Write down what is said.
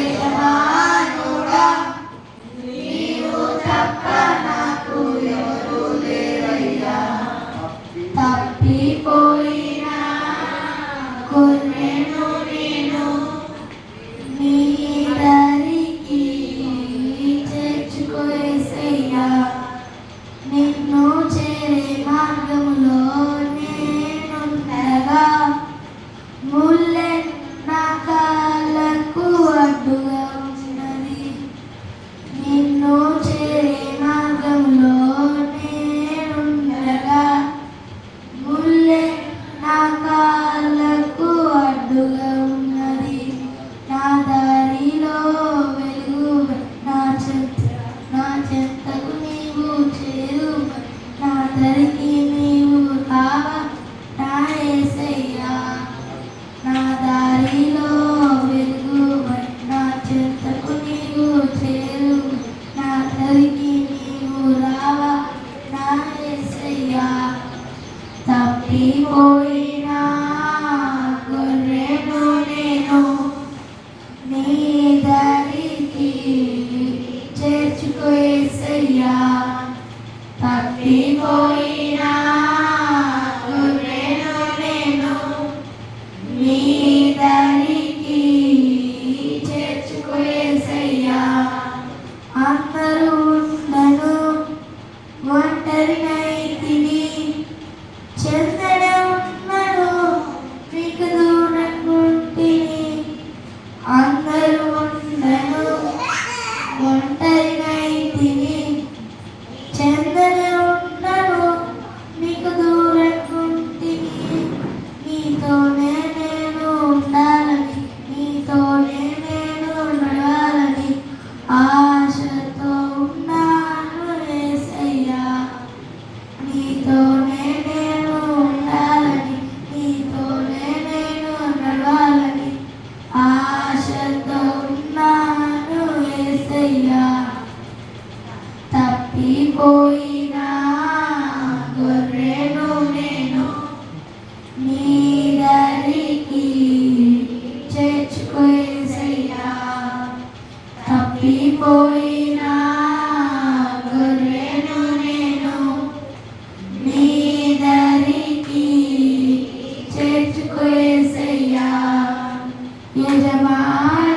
యజమానుడా, నీవు తప్ప నాకు ఎవరు లేరయ్యా. తప్పిపోయిన కొన్నేను నేను నీ దరికి చేర్చుకో యేసయ్యా. నిన్ను చేరే మార్గములో నేనుండగా ముల్లె నా కాళ్ళకు అడ్డుగా ఉన్నది. నిన్ను చేరే మార్గంలో నేనుండగా ముల్లె నా కాళ్ళకు అడ్డుగా ఉన్నది. నా దారిలో వెలుగు నా చెంతకు నీవు చేరు, నా దరికి నీవు రావా నా యేసయ్యా. నా దారిలో వెలుగు నా చెంతకు నీవు చేరు, నా దరికి నీవు రావా నా యేసయ్యా. తప్పిపోయిన గొర్రెను నేను నీ దరికి చేర్చుకో యేసయ్యా. తప్పిపోయిన గొర్రెను నేను నీ దరికి చేర్చుకో యేసయ్యా. అందరూ ఉండను ఒంటరినైతిని, చెందనే ఉన్నను మీకు దూరంగుంటిని. అందరూ ఉండను ఒంటరినైతిని, చెందనే ఉన్నను మీకు దూరంగుంటిని. నీతోనే నేను ఉండాలని, నీతోనే నేను నడవాలని ఆశతో ఉన్నాను యేసయ్యా. నీతోనే నేను ఉండాలని, నీతోనే నేను నడవాలని ఆశతో ఉన్నాను యేసయ్యా. తప్పిపోయిన గొర్రెను నేను నీ దరికి చేర్చుకో యేసయ్యా. తప్పిపోయిన గొర్రెను నేను నీ దరికి చేర్చుకో యేసయ్యా. యజమానుడా,